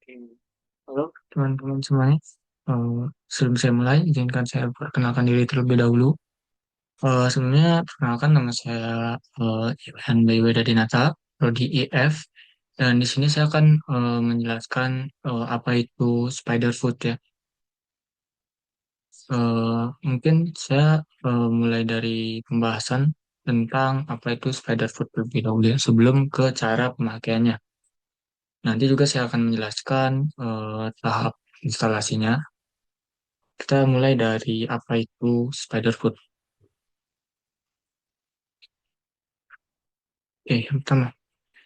Oke. Halo teman-teman semuanya. Eh, Sebelum saya mulai, izinkan saya perkenalkan diri terlebih dahulu. Sebelumnya, perkenalkan nama saya Ilhan Dinata, Prodi IF. Dan di sini saya akan menjelaskan apa itu spider food ya. Mungkin saya mulai dari pembahasan tentang apa itu spider food terlebih dahulu ya, sebelum ke cara pemakaiannya. Nanti juga saya akan menjelaskan tahap instalasinya. Kita mulai dari apa itu spider food. Oke, yang pertama,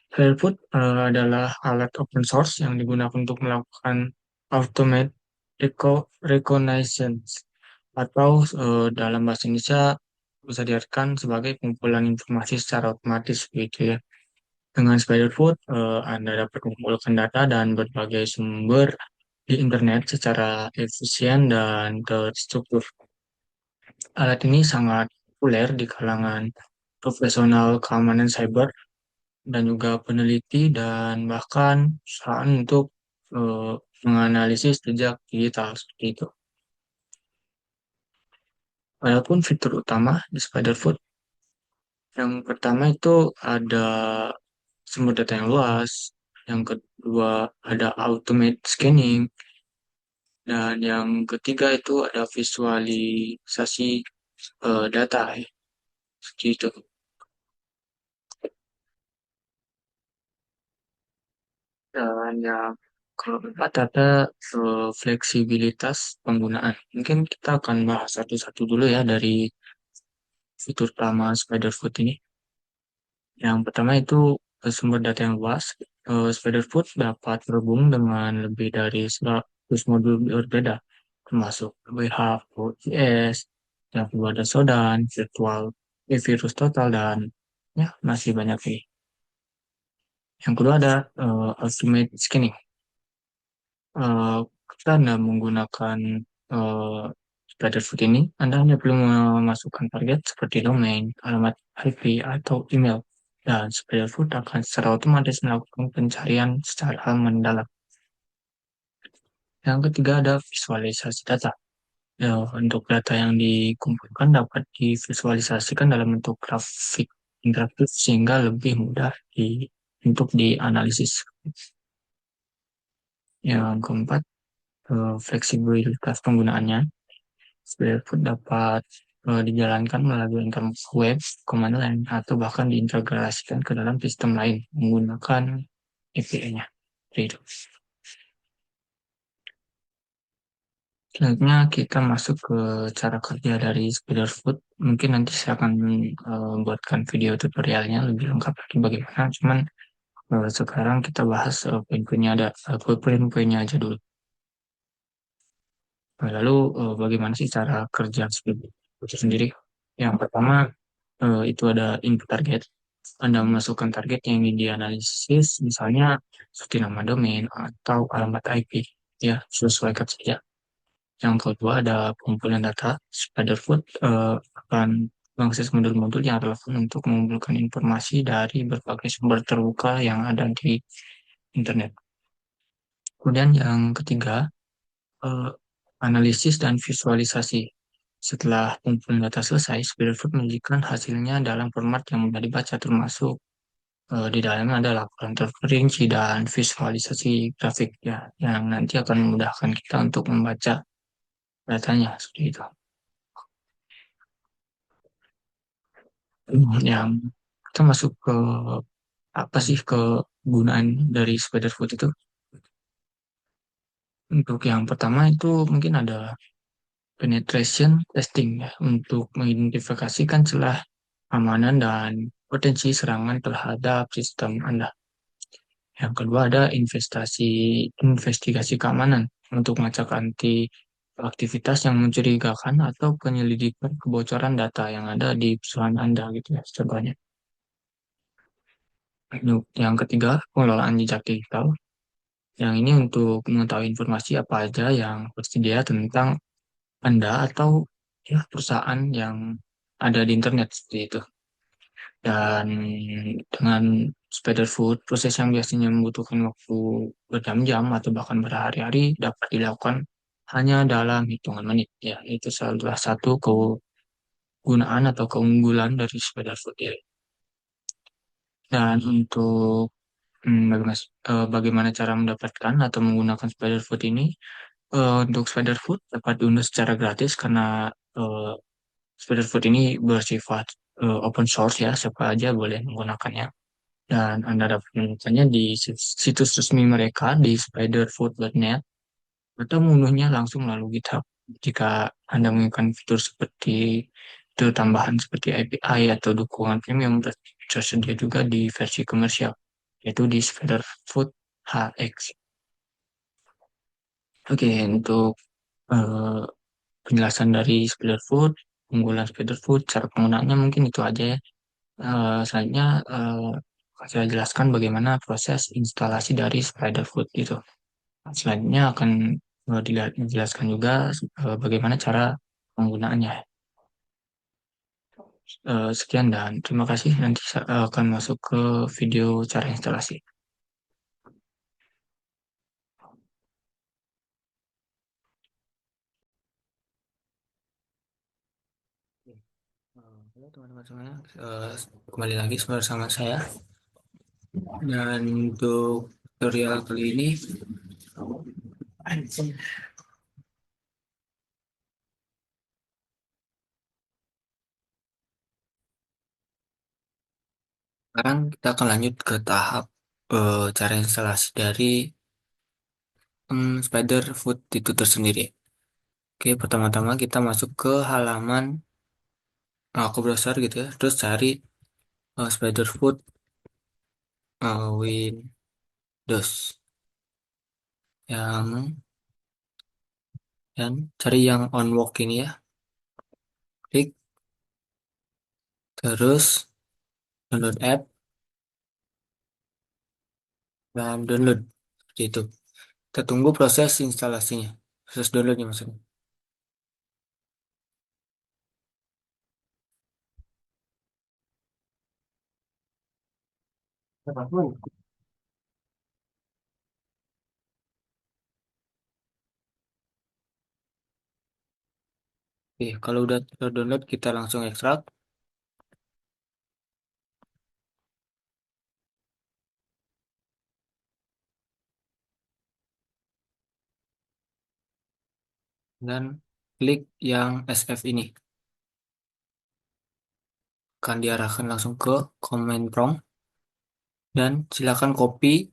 spider food adalah alat open source yang digunakan untuk melakukan automate reconnaissance atau dalam bahasa Indonesia bisa diartikan sebagai pengumpulan informasi secara otomatis gitu ya. Dengan spider food, Anda dapat mengumpulkan data dan berbagai sumber di internet secara efisien dan terstruktur. Alat ini sangat populer di kalangan profesional keamanan cyber dan juga peneliti dan bahkan perusahaan untuk eh, menganalisis jejak digital seperti itu. Walaupun fitur utama di Spiderfoot yang pertama itu ada sumber data yang luas, yang kedua ada automate scanning, dan yang ketiga itu ada visualisasi data ya, seperti itu. Dan yang keempat ada fleksibilitas penggunaan. Mungkin kita akan bahas satu-satu dulu ya dari fitur utama Spiderfoot ini. Yang pertama itu sumber data yang luas. Spiderfoot dapat terhubung dengan lebih dari 100 modul berbeda, termasuk WHO, IS, yang ada Sodan, virtual, virus total, dan ya masih banyak lagi. Yang kedua ada ultimate scanning. eh, Karena menggunakan eh, Spiderfoot ini, Anda hanya perlu memasukkan target seperti domain, alamat IP, atau email, dan Spiderfoot akan secara otomatis melakukan pencarian secara mendalam. Yang ketiga ada visualisasi data. Untuk data yang dikumpulkan dapat divisualisasikan dalam bentuk grafik interaktif sehingga lebih mudah untuk dianalisis. Yang keempat, fleksibilitas penggunaannya. Barefoot dapat dijalankan melalui internet web, command line, atau bahkan diintegrasikan ke dalam sistem lain menggunakan API-nya. Itu. Selanjutnya kita masuk ke cara kerja dari Spiderfoot. Mungkin nanti saya akan buatkan video tutorialnya lebih lengkap lagi bagaimana. Cuman sekarang kita bahas poin-poinnya poin-poinnya aja dulu. Lalu bagaimana sih cara kerja Spiderfoot itu sendiri? Yang pertama itu ada input target. Anda memasukkan target yang ingin dianalisis, misalnya seperti nama domain atau alamat IP. Ya, sesuaikan saja. Yang kedua ada pengumpulan data. Spiderfoot akan mengakses modul-modul yang relevan untuk mengumpulkan informasi dari berbagai sumber terbuka yang ada di internet. Kemudian yang ketiga, eh, analisis dan visualisasi. Setelah pengumpulan data selesai, Spiderfoot menyajikan hasilnya dalam format yang mudah dibaca termasuk di dalamnya ada laporan terperinci dan visualisasi grafik ya, yang nanti akan memudahkan kita untuk membaca datanya seperti itu. Yang kita masuk ke apa sih kegunaan dari Spiderfoot itu? Untuk yang pertama itu mungkin ada penetration testing ya, untuk mengidentifikasikan celah keamanan dan potensi serangan terhadap sistem Anda. Yang kedua ada investigasi keamanan untuk melacak anti aktivitas yang mencurigakan atau penyelidikan kebocoran data yang ada di perusahaan Anda gitu ya contohnya. Yang ketiga, pengelolaan jejak digital. Yang ini untuk mengetahui informasi apa aja yang tersedia tentang Anda atau ya perusahaan yang ada di internet seperti itu. Dan dengan spider food, proses yang biasanya membutuhkan waktu berjam-jam atau bahkan berhari-hari dapat dilakukan hanya dalam hitungan menit. Ya, itu salah satu kegunaan atau keunggulan dari spider food ya. Dan untuk bagaimana cara mendapatkan atau menggunakan spider food ini, untuk spider food dapat diunduh secara gratis karena eh, spider food ini bersifat open source ya, siapa aja boleh menggunakannya. Dan Anda dapat menemukannya di situs resmi mereka di spiderfood.net atau mengunduhnya langsung melalui GitHub. Jika Anda menginginkan fitur seperti fitur tambahan seperti API atau dukungan premium tersedia juga di versi komersial, yaitu di Spiderfood HX. Oke, untuk eh, penjelasan dari Spiderfood, unggulan Spiderfood, cara penggunaannya mungkin itu aja ya. Selanjutnya saya jelaskan bagaimana proses instalasi dari Spiderfoot gitu. Selanjutnya akan dijelaskan juga bagaimana cara penggunaannya. Sekian dan terima kasih. Nanti saya akan masuk ke video cara instalasi. Halo teman-teman semuanya, kembali lagi bersama saya. Dan untuk tutorial kali ini, sekarang kita akan lanjut ke tahap cara instalasi dari Spiderfoot itu tersendiri. Oke, pertama-tama kita masuk ke halaman ke browser gitu ya, terus cari Spiderfoot Windows yang dan cari yang on walk ini ya, klik terus download app dan download seperti itu. Kita tunggu proses instalasinya, proses downloadnya maksudnya. Oke, kalau udah download kita langsung ekstrak dan klik yang SF ini. Akan diarahkan langsung ke command prompt dan silakan copy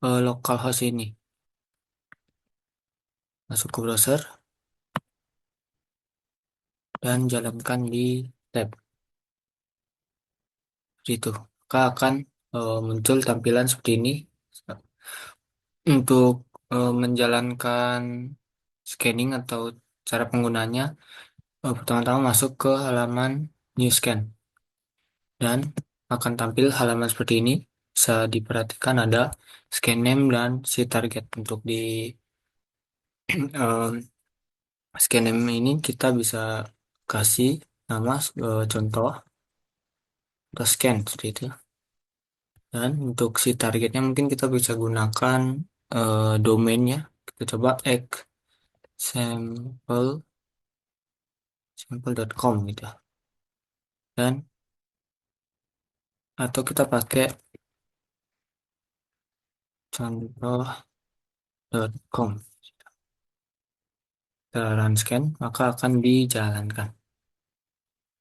localhost ini. Masuk ke browser dan jalankan di tab itu. Maka akan muncul tampilan seperti ini. Untuk menjalankan scanning atau cara penggunanya, pertama-tama masuk ke halaman New Scan dan akan tampil halaman seperti ini. Bisa diperhatikan ada scan name dan si target. Untuk di scan name ini kita bisa kasih nama contoh atau scan seperti itu. Dan untuk si targetnya mungkin kita bisa gunakan domainnya. Kita coba sample.com gitu. Dan atau kita pakai contoh.com. Kita run scan maka akan dijalankan.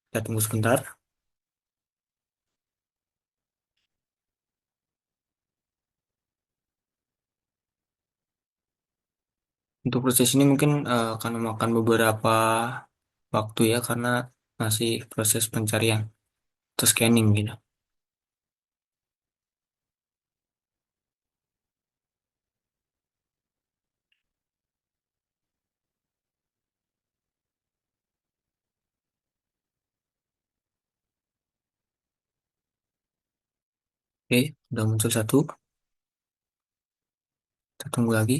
Kita tunggu sebentar. Untuk proses ini mungkin akan memakan beberapa waktu ya karena masih proses pencarian atau scanning gitu. Oke, udah muncul satu. Kita tunggu lagi.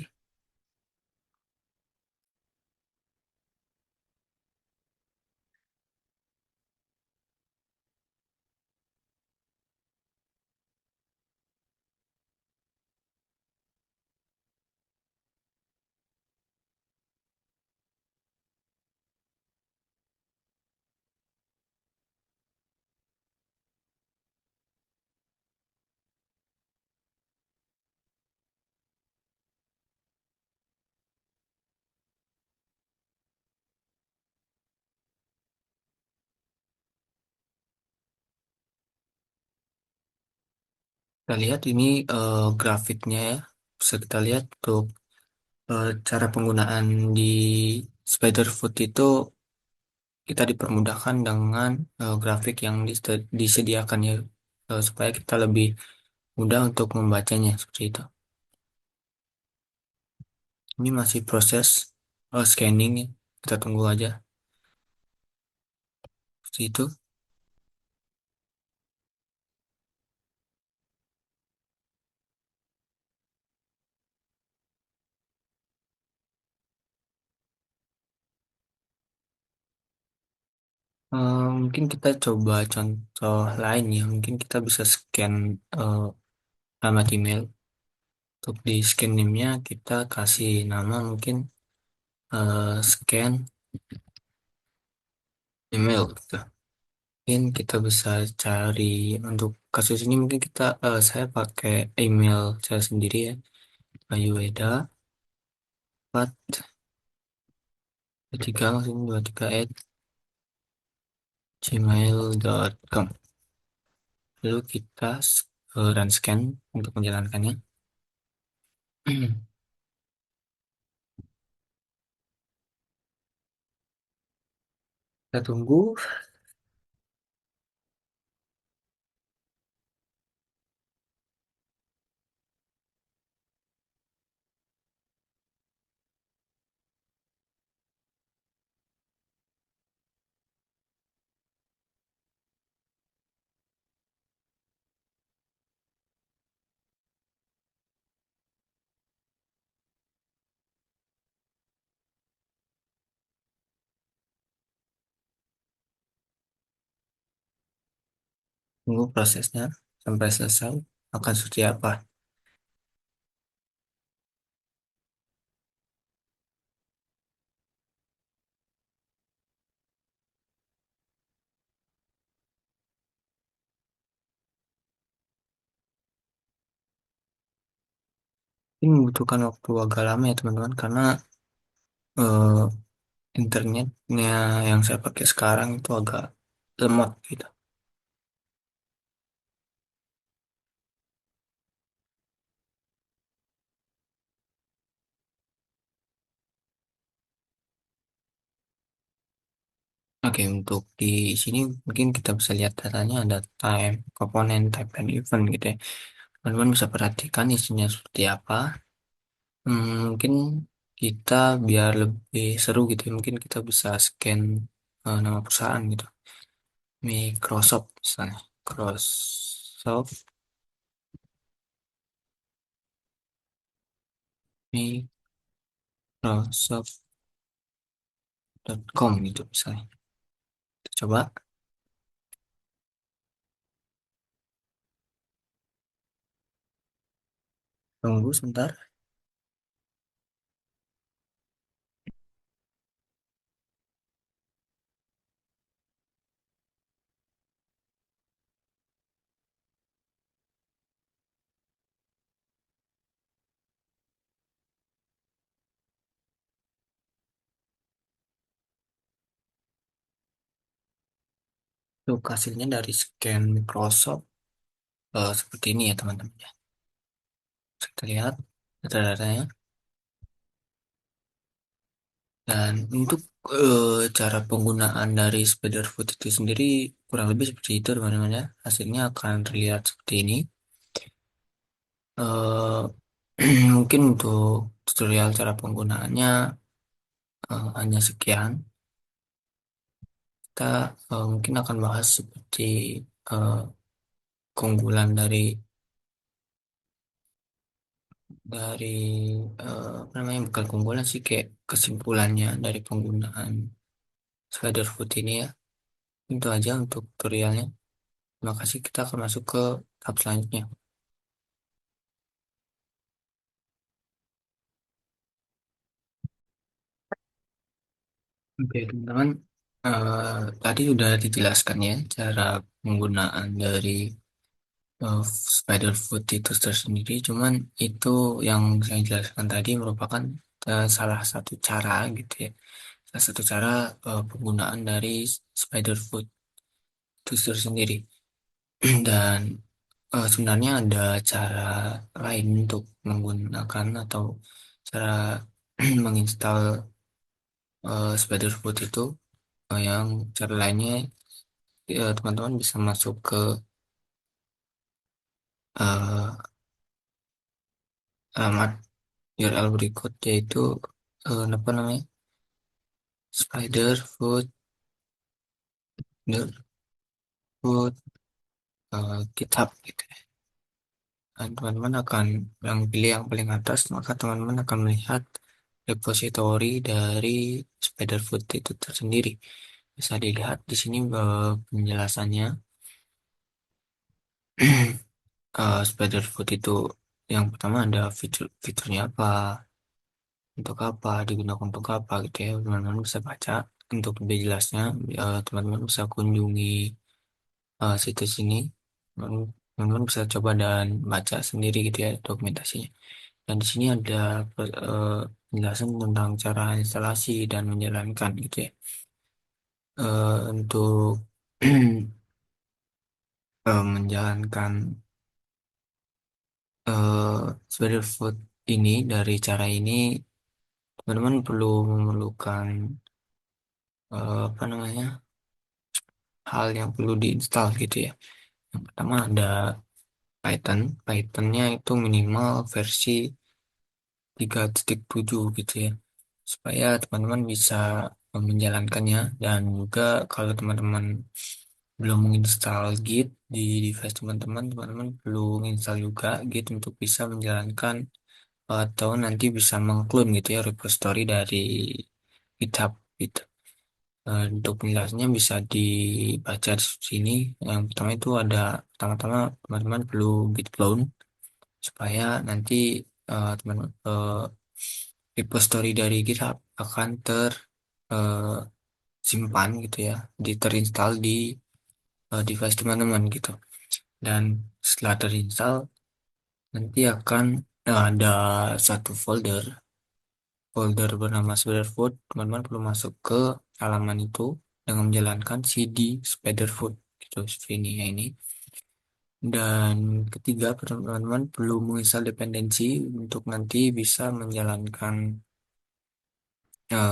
Kita lihat ini grafiknya ya. Bisa kita lihat untuk cara penggunaan di Spiderfoot itu kita dipermudahkan dengan grafik yang disediakan ya, supaya kita lebih mudah untuk membacanya seperti itu. Ini masih proses scanning ya. Kita tunggu aja seperti itu. Mungkin kita coba contoh lain ya. Mungkin kita bisa scan alamat email. Untuk di scan name-nya kita kasih nama mungkin scan email gitu. Mungkin kita bisa cari untuk kasus ini mungkin saya pakai email saya sendiri ya. Ayueda 4 maksudnya 23 @gmail.com. Lalu kita run scan untuk menjalankannya. Kita tunggu. Tunggu prosesnya sampai selesai. Akan seperti apa? Ini membutuhkan waktu agak lama ya teman-teman karena eh, internetnya yang saya pakai sekarang itu agak lemot gitu. Oke, untuk di sini mungkin kita bisa lihat datanya ada time, komponen, type, dan event gitu ya. Teman-teman bisa perhatikan isinya seperti apa. Mungkin kita biar lebih seru gitu ya, mungkin kita bisa scan nama perusahaan gitu. Microsoft misalnya. Microsoft, Microsoft.com gitu misalnya. Kita coba tunggu sebentar. Tuh, hasilnya dari scan Microsoft seperti ini ya teman-teman ya. Kita lihat data-datanya. Dan untuk cara penggunaan dari Spiderfoot itu sendiri kurang lebih seperti itu teman-teman ya. Hasilnya akan terlihat seperti ini. Eh, mungkin untuk tutorial cara penggunaannya hanya sekian. Kita mungkin akan bahas seperti eh, keunggulan dari apa namanya, bukan keunggulan sih, kayak kesimpulannya dari penggunaan Spiderfoot ini ya. Itu aja untuk tutorialnya. Terima kasih, kita akan masuk ke tahap selanjutnya. Oke, teman-teman. Tadi sudah dijelaskan ya cara penggunaan dari Spiderfoot itu tersendiri. Cuman itu yang saya jelaskan tadi merupakan salah satu cara gitu ya. Salah satu cara penggunaan dari Spiderfoot itu tersendiri. Dan Sebenarnya ada cara lain untuk menggunakan atau cara menginstal Spiderfoot itu, yang cara lainnya, teman-teman bisa masuk ke eh, alamat URL berikut, yaitu apa namanya, Spiderfoot Spiderfoot GitHub gitu ya. Dan teman-teman akan yang pilih yang paling atas, maka teman-teman akan melihat repositori dari Spiderfoot itu tersendiri. Bisa dilihat di sini penjelasannya. Spiderfoot itu yang pertama ada fiturnya apa, untuk apa, digunakan untuk apa gitu ya. Teman-teman bisa baca. Untuk lebih jelasnya, teman-teman bisa kunjungi situs ini. Teman-teman bisa coba dan baca sendiri gitu ya dokumentasinya. Dan di sini ada penjelasan tentang cara instalasi dan menjalankan gitu ya. Untuk menjalankan Spiderfoot ini, dari cara ini teman-teman perlu memerlukan apa namanya, hal yang perlu diinstal gitu ya. Yang pertama ada Python. Pythonnya itu minimal versi 3.7 gitu ya, supaya teman-teman bisa menjalankannya. Dan juga kalau teman-teman belum menginstal Git di device teman-teman, teman-teman perlu menginstal juga Git untuk bisa menjalankan atau nanti bisa mengclone gitu ya repository dari GitHub gitu. Untuk penjelasannya bisa dibaca di sini. Yang pertama itu ada, pertama-tama teman-teman perlu git clone, supaya nanti teman repository dari GitHub akan tersimpan gitu ya, terinstall di device teman-teman gitu. Dan setelah terinstall, nanti akan ada satu folder bernama Spiderfoot. Teman-teman perlu masuk ke halaman itu dengan menjalankan cd Spiderfoot gitu seperti ini ya ini. Dan ketiga, teman-teman perlu menginstal dependensi untuk nanti bisa menjalankan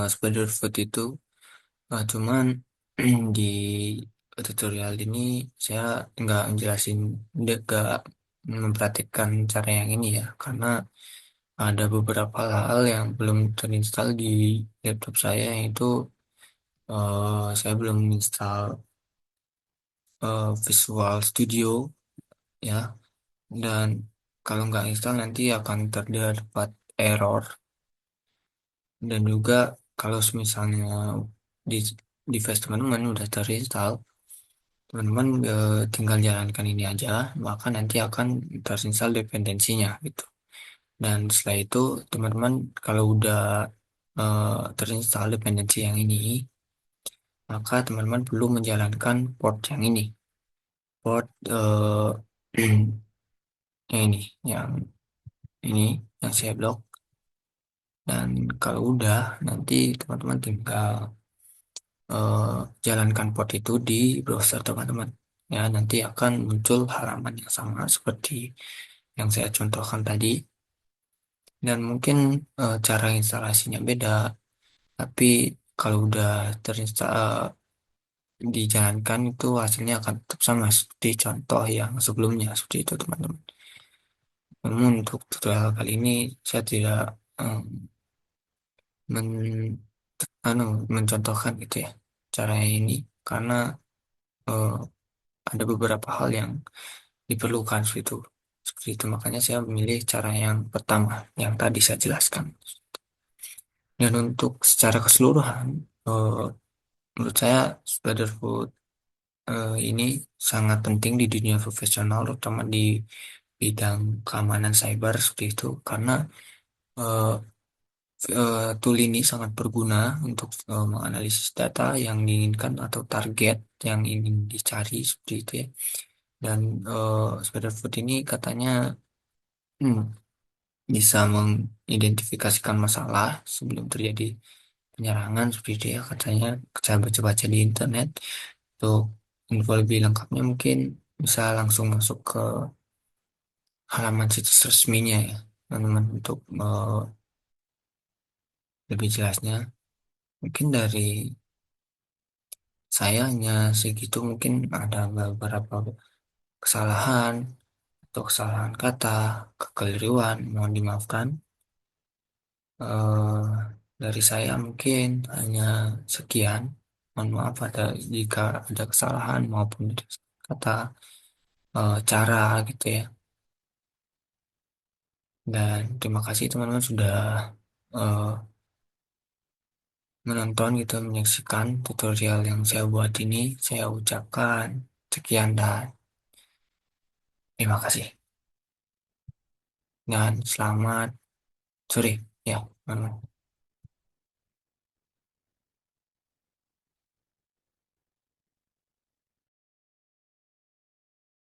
Spiderfoot itu. Cuman di tutorial ini saya nggak menjelasin, nggak mempraktikkan cara yang ini ya, karena ada beberapa hal yang belum terinstall di laptop saya, yaitu saya belum install Visual Studio ya. Dan kalau nggak install nanti akan terdapat error. Dan juga kalau misalnya di device teman-teman udah terinstall, teman-teman tinggal jalankan ini aja, maka nanti akan terinstall dependensinya gitu. Dan setelah itu teman-teman kalau udah terinstall dependensi yang ini, maka teman-teman perlu menjalankan port yang ini, port yang ini, yang ini yang saya blok. Dan kalau udah, nanti teman-teman tinggal eh, jalankan port itu di browser teman-teman. Ya, nanti akan muncul halaman yang sama seperti yang saya contohkan tadi. Dan mungkin cara instalasinya beda, tapi kalau udah terinstall dijalankan itu hasilnya akan tetap sama seperti contoh yang sebelumnya, seperti itu teman-teman. Namun untuk tutorial kali ini saya tidak em, men, anu, mencontohkan gitu ya cara ini, karena eh, ada beberapa hal yang diperlukan seperti itu. Makanya saya memilih cara yang pertama yang tadi saya jelaskan. Dan untuk secara keseluruhan, eh, menurut saya Spiderfoot ini sangat penting di dunia profesional, terutama di bidang keamanan cyber seperti itu, karena eh, tool ini sangat berguna untuk menganalisis data yang diinginkan atau target yang ingin dicari seperti itu ya. Dan Spiderfoot ini katanya hmm, bisa mengidentifikasikan masalah sebelum terjadi penyerangan seperti itu ya, katanya. Saya baca-baca di internet. Untuk info lebih lengkapnya mungkin bisa langsung masuk ke halaman situs resminya ya, teman-teman, untuk lebih jelasnya. Mungkin dari saya hanya segitu, mungkin ada beberapa kesalahan atau kesalahan kata, kekeliruan, mohon dimaafkan. Eh, dari saya mungkin hanya sekian. Mohon maaf ada jika ada kesalahan maupun dari kata, cara gitu ya. Dan terima kasih teman-teman sudah eh, menonton gitu, menyaksikan tutorial yang saya buat ini. Saya ucapkan sekian dan terima kasih. Dan selamat sore ya, teman-teman.